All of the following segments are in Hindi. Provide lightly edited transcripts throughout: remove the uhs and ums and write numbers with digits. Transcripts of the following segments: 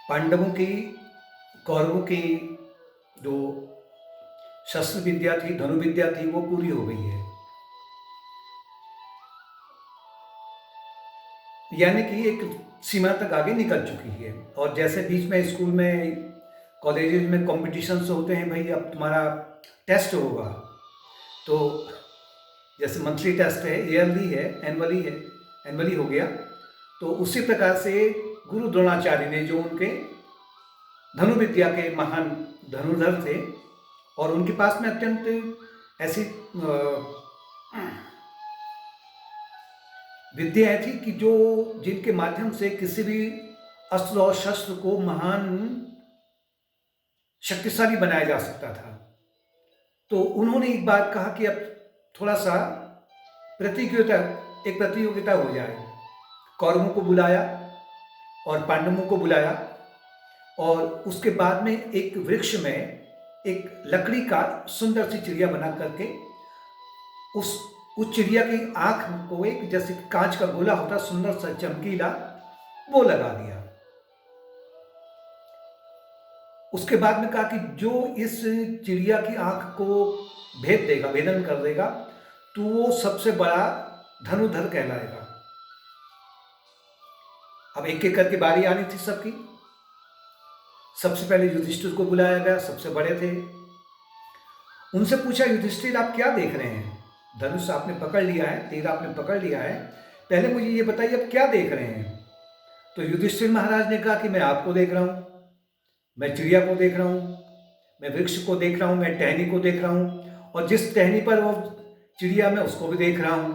पांडवों की, कौरवों की जो शस्त्र विद्या थी, धनुर्विद्या थी, वो पूरी हो गई है। यानी कि एक सीमा तक आगे निकल चुकी है। और जैसे बीच में स्कूल में, कॉलेजेस में कॉम्पिटिशन्स होते हैं, भाई अब तुम्हारा टेस्ट होगा, तो जैसे मंथली टेस्ट है, ईयरली है, एनुअली हो गया, तो उसी प्रकार से गुरु द्रोणाचार्य ने, जो उनके धनुर्विद्या के महान धनुर्धर थे और उनके पास में अत्यंत ऐसी विद्याएं थी कि जो जिनके माध्यम से किसी भी अस्त्र और शस्त्र को महान शक्तिशाली बनाया जा सकता था। तो उन्होंने एक बार कहा कि अब थोड़ा सा प्रतियोगिता एक प्रतियोगिता हो जाए। कौरवों को बुलाया और पांडवों को बुलाया, और उसके बाद में एक वृक्ष में एक लकड़ी का सुंदर सी चिड़िया बना करके उस चिड़िया की आंख को एक जैसे कांच का गोला होता सुंदर सा चमकीला, वो लगा दिया। उसके बाद में कहा कि जो इस चिड़िया की आंख को भेदन कर देगा, तो वो सबसे बड़ा धनुर्धर कहलाएगा। अब एक एक करके बारी आनी थी सबकी। सबसे पहले युधिष्ठिर को बुलाया गया, सबसे बड़े थे। उनसे पूछा, युधिष्ठिर आप क्या देख रहे हैं? धनुष आपने पकड़ लिया है, तीर आपने पकड़ लिया है, पहले मुझे ये बताइए आप क्या देख रहे हैं? तो युधिष्ठिर महाराज ने कहा कि मैं आपको देख रहा हूं, मैं चिड़िया को देख रहा हूं, मैं वृक्ष को देख रहा हूं, मैं टहनी को देख रहा हूं, और जिस टहनी पर वो चिड़िया, मैं उसको भी देख रहा हूं।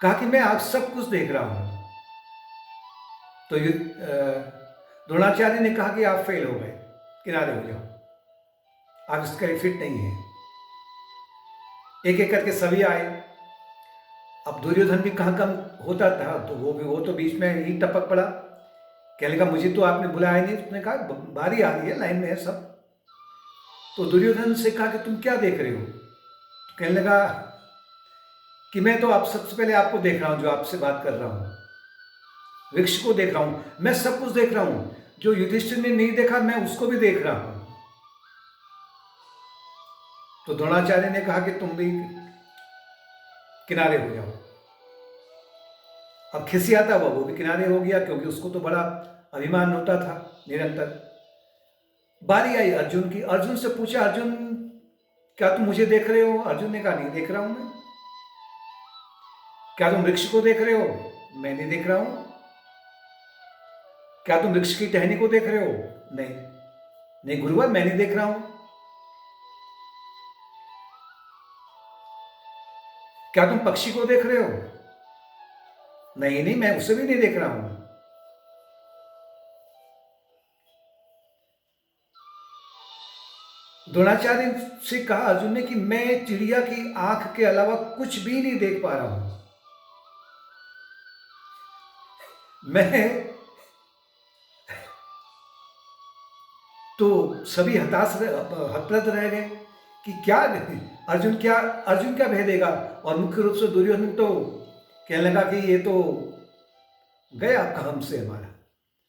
कहा कि मैं आप सब कुछ देख रहा हूं। तो द्रोणाचार्य ने कहा कि आप फेल हो गए, किनारे हो जाओ, आप इसके लिए फिट नहीं है। एक एक करके सभी आए। अब दुर्योधन भी कहाँ कम होता था, तो वो तो बीच में ही टपक पड़ा। कहने लगा मुझे तो आपने बुलाया नहीं। उसने कहा बारी आ रही है, लाइन में है सब। तो दुर्योधन से कहा कि तुम क्या देख रहे हो? तो कहने लगा कि मैं तो आप सबसे पहले आपको देख रहा हूं, जो आपसे बात कर रहा हूं, वृक्ष को देख रहा हूं, मैं सब कुछ देख रहा हूं। जो युधिष्ठिर ने नहीं देखा, मैं उसको भी देख रहा हूं। तो द्रोणाचार्य ने कहा कि तुम भी किनारे हो जाओ। अब खिसियाता हुआ वो भी किनारे हो गया, क्योंकि उसको तो बड़ा अभिमान होता था निरंतर। बारी आई अर्जुन की। अर्जुन से पूछा, अर्जुन क्या तुम मुझे देख रहे हो? अर्जुन ने कहा नहीं देख रहा हूं मैं। क्या तुम वृक्ष को देख रहे हो? मैं नहीं देख रहा हूं। क्या तुम वृक्ष की टहनी को देख रहे हो? नहीं नहीं गुरुवर, मैं नहीं देख रहा हूं। क्या तुम पक्षी को देख रहे हो? नहीं नहीं, मैं उसे भी नहीं देख रहा हूं। द्रोणाचार्य से कहा अर्जुन ने कि मैं चिड़िया की आंख के अलावा कुछ भी नहीं देख पा रहा हूं। मैं तो सभी हतप्रभ रह गए कि क्या अर्जुन क्या भेदेगा। और मुख्य रूप से दुर्योधन तो कहने लगा कि ये तो गया काम से हमारा,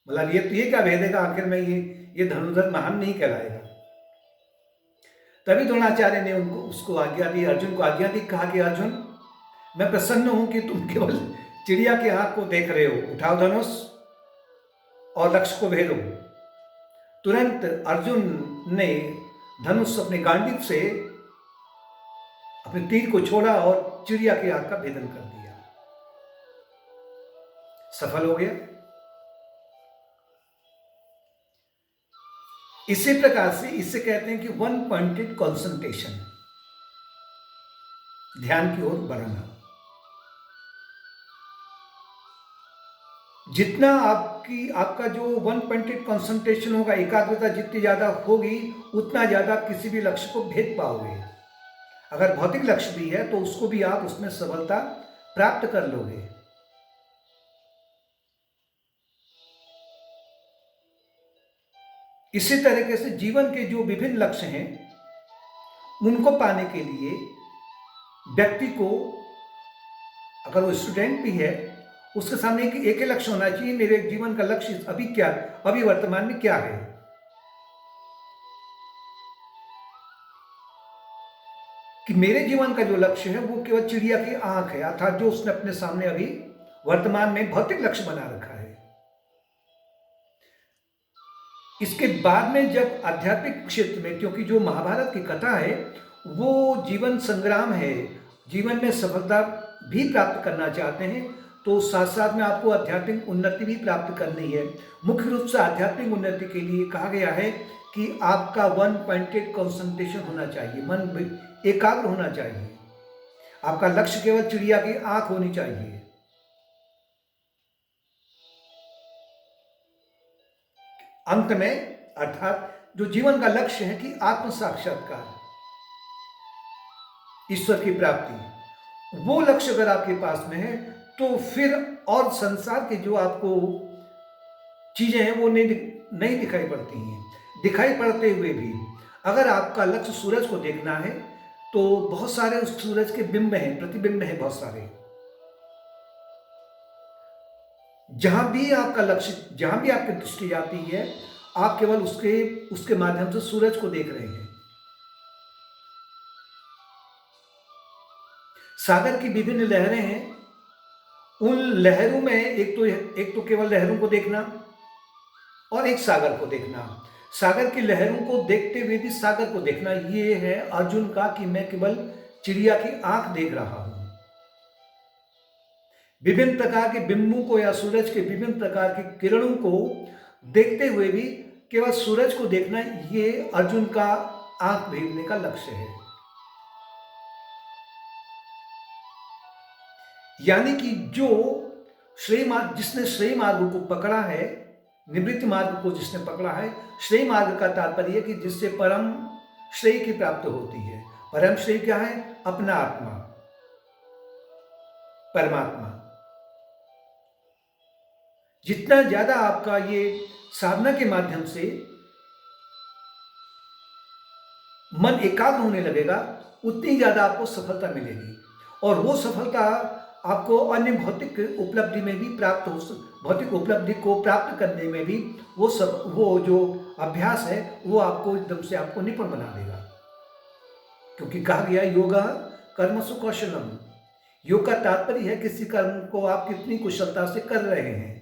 मतलब ये क्या भेदेगा, आखिर में ये धनुर्धर महान नहीं कहलाएगा। तभी द्रोणाचार्य ने उसको आज्ञा दी, अर्जुन को आज्ञा दी। कहा कि अर्जुन, मैं प्रसन्न हूं कि तुम केवल चिड़िया के आंख को देख रहे हो, उठाओ धनुष और लक्ष्य को भेदो। तुरंत अर्जुन ने धनुष अपने गांडीव से अपने तीर को छोड़ा और चिड़िया की आंख का भेदन कर दिया। सफल हो गया। इसी प्रकार से इसे कहते हैं कि वन पॉइंटेड कंसंट्रेशन, ध्यान की ओर बढ़ना। जितना आपका जो वन पॉइंटेड कंसंट्रेशन होगा, एकाग्रता जितनी ज्यादा होगी, उतना ज्यादा किसी भी लक्ष्य को भेद पाओगे। अगर भौतिक लक्ष्य भी है तो उसको भी आप उसमें सफलता प्राप्त कर लोगे। इसी तरीके से जीवन के जो विभिन्न लक्ष्य हैं, उनको पाने के लिए व्यक्ति को, अगर वो स्टूडेंट भी है उसके सामने एक ही लक्ष्य होना चाहिए, मेरे जीवन का लक्ष्य अभी क्या, अभी वर्तमान में क्या है। कि मेरे जीवन का जो लक्ष्य है वो केवल चिड़िया की आंख है, अर्थात जो उसने अपने सामने अभी वर्तमान में भौतिक लक्ष्य बना रखा है। इसके बाद में जब आध्यात्मिक क्षेत्र में, क्योंकि जो महाभारत की कथा है वो जीवन संग्राम है, जीवन में सफलता भी प्राप्त करना चाहते हैं तो साथ साथ में आपको आध्यात्मिक उन्नति भी प्राप्त करनी है। मुख्य रूप से आध्यात्मिक उन्नति के लिए कहा गया है कि आपका वन पॉइंटेड कंसंट्रेशन होना चाहिए, मन एकाग्र होना चाहिए, आपका लक्ष्य केवल चिड़िया की आंख होनी चाहिए। अंत में अर्थात जो जीवन का लक्ष्य है कि आत्म साक्षात्कार, ईश्वर की प्राप्ति, वो लक्ष्य अगर आपके पास में है तो फिर और संसार के जो आपको चीजें हैं वो नहीं दिखाई पड़ती हैं। दिखाई पड़ते हुए भी अगर आपका लक्ष्य सूरज को देखना है तो बहुत सारे उस सूरज के बिंब हैं, प्रतिबिंब हैं बहुत सारे। जहां भी आपका लक्ष्य, जहां भी आपकी दृष्टि जाती है, आप केवल उसके माध्यम से सूरज को देख रहे हैं। सागर की विभिन्न लहरें हैं, उन लहरों में एक तो केवल लहरों को देखना और एक सागर को देखना। सागर की लहरों को देखते हुए भी सागर को देखना, ये है अर्जुन का कि मैं केवल चिड़िया की आंख देख रहा हूं। विभिन्न प्रकार के बिंबों को या सूरज के विभिन्न प्रकार की किरणों को देखते हुए भी केवल सूरज को देखना, ये अर्जुन का आंख भेदने का लक्ष्य है। यानी कि जो श्रेय मार्ग, जिसने श्रेय मार्ग को पकड़ा है, निवृत्ति मार्ग को जिसने पकड़ा है, श्रेय मार्ग का तात्पर्य कि जिससे परम श्रेय की प्राप्ति होती है। परम श्रेय क्या है? अपना आत्मा, परमात्मा। जितना ज्यादा आपका ये साधना के माध्यम से मन एकाग्र होने लगेगा, उतनी ज्यादा आपको सफलता मिलेगी और वो सफलता आपको अन्य भौतिक उपलब्धि में भी प्राप्त हो, भौतिक उपलब्धि को प्राप्त करने में भी वो जो अभ्यास है वो आपको एकदम से आपको निपुण बना देगा। क्योंकि कहा गया योगा कर्मसु कौशलम, योग का तात्पर्य है किसी कर्म को आप कितनी कुशलता से कर रहे हैं।